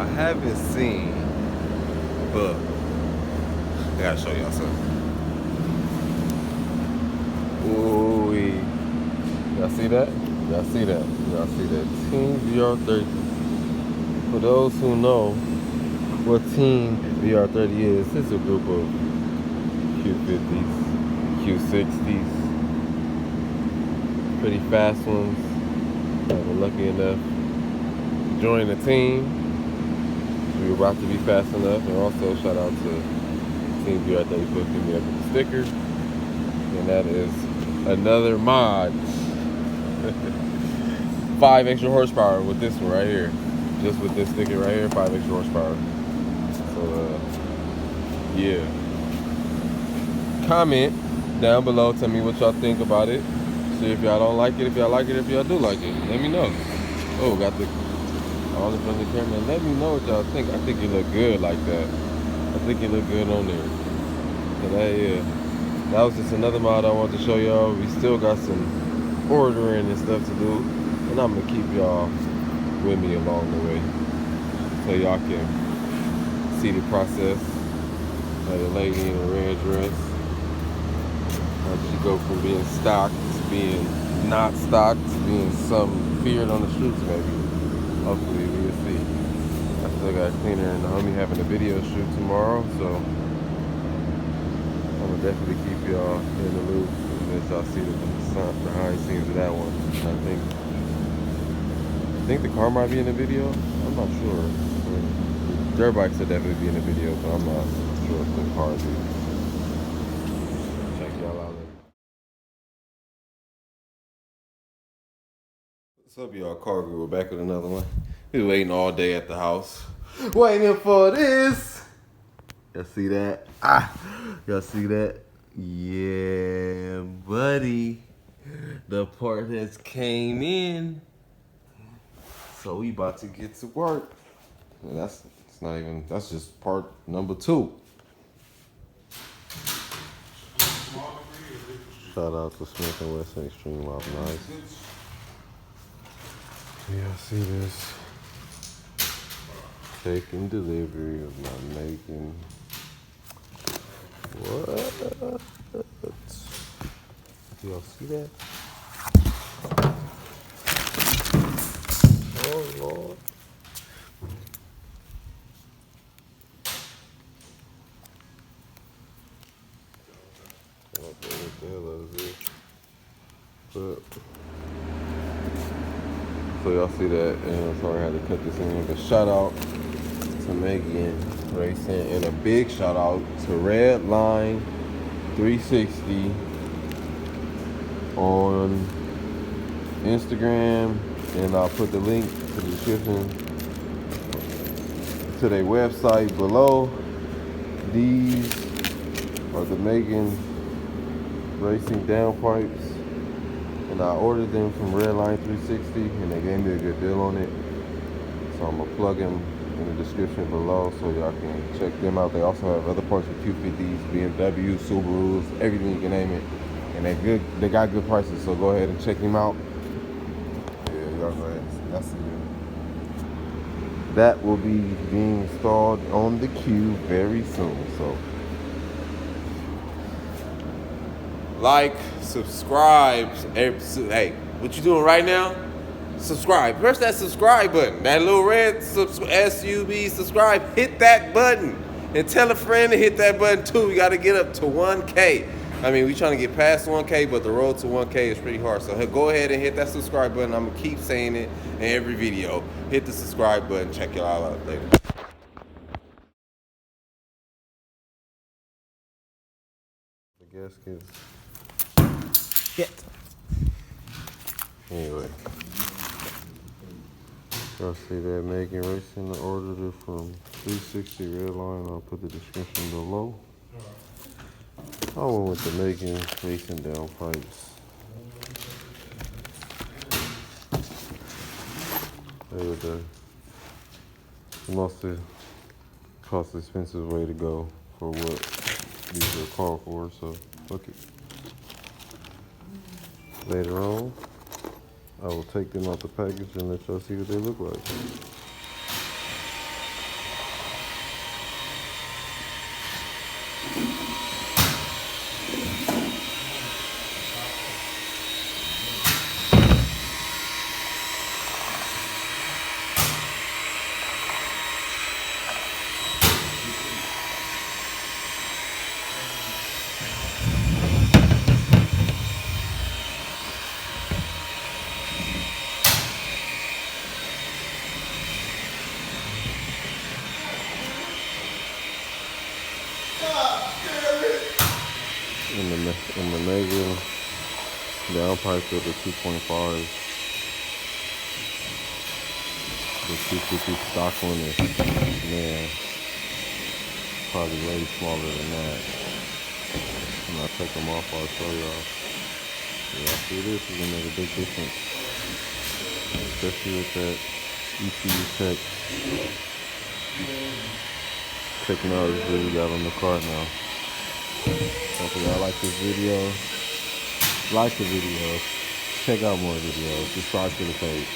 y'all haven't seen, but I gotta show y'all something. Ooh, y'all see that? Y'all see that? Y'all see that? Team VR30. For those who know what Team VR30 is, it's a group of Q50s, Q60s, pretty fast ones that were lucky enough to join the team. We were about to be fast enough, and also shout out to Team VR30 for hooking me up with the sticker. And that is another mod. 5 extra horsepower with this one right here. Just with this sticker right here, 5 extra horsepower. So, yeah. Comment down below, tell me what y'all think about it. See if y'all don't like it, if y'all like it, if y'all do like it. Let me know. Oh, got the all in front of the camera. Let me know what y'all think. I think it look good like that. I think it look good on there. So that was just another mod I wanted to show y'all. We still got some ordering and stuff to do, and I'm gonna keep y'all with me along the way so y'all can see the process of the lady in the red dress. How she go from being stocked to being not stocked to being some feared on the streets, maybe. Hopefully we'll see. I still got a cleaner and the homie having a video shoot tomorrow, so I'm gonna definitely keep y'all in the loop and let y'all see the behind the scenes of that one. I think the car might be in the video. I'm not sure. Dirt bikes will definitely be in the video, but I'm not sure if the car will be. Check y'all out later. What's up, y'all? Cargo, we're back with another one. We been waiting all day at the house. Waiting for this. Y'all see that? Y'all see that? Yeah, buddy. The part has came in. So we about to get to work. And that's just part number 2. Shout out to Smith & Wesson Extreme Love Nice. Yeah, see this. Taking delivery of my making. What? Do y'all see that? Oh, Lord. I don't know what the hell that is. But, so y'all see that, and I'm sorry I had to cut this in, but shout out to Megan Racing, and a big shout out to Redline 360 on Instagram, and I'll put the link to the description to their website below. These are the Megan Racing downpipes, and I ordered them from Redline 360, and they gave me a good deal on it. So I'm gonna plug them in the description below so y'all can check them out. They also have other parts of Q50s, BMW, Subarus, everything you can name it, and they're good. They got good prices, so go ahead and check them out. Yeah, y'all go ahead. That's it. That will be being installed on the Q very soon. So, like, subscribe. Hey, what you doing right now? Subscribe. Press that subscribe button. That little red SUB subscribe. Hit that button. And tell a friend to hit that button too. We got to get up to 1K. I mean, we trying to get past 1K, but the road to 1K is pretty hard. So go ahead and hit that subscribe button. I'm going to keep saying it in every video. Hit the subscribe button. Check y'all out later. The gaskets. Shit. Anyway. Y'all see that Megan Racing? I ordered it from 360 Redline. I'll put the description below. I went with the Megan Racing downpipes. They were the most cost expensive way to go for what these are called for. So, fuck it. Later on, I will take them out the package and let y'all see what they look like. In the mega, down price of the 2.5. The 250 stock one is, man, probably way smaller than that. When I take them off, I'll show y'all. Yeah, see, this is gonna make a big difference, especially with that ECU technology that we got on the car now. So if y'all like this video, like the video, check out more videos, subscribe to the page.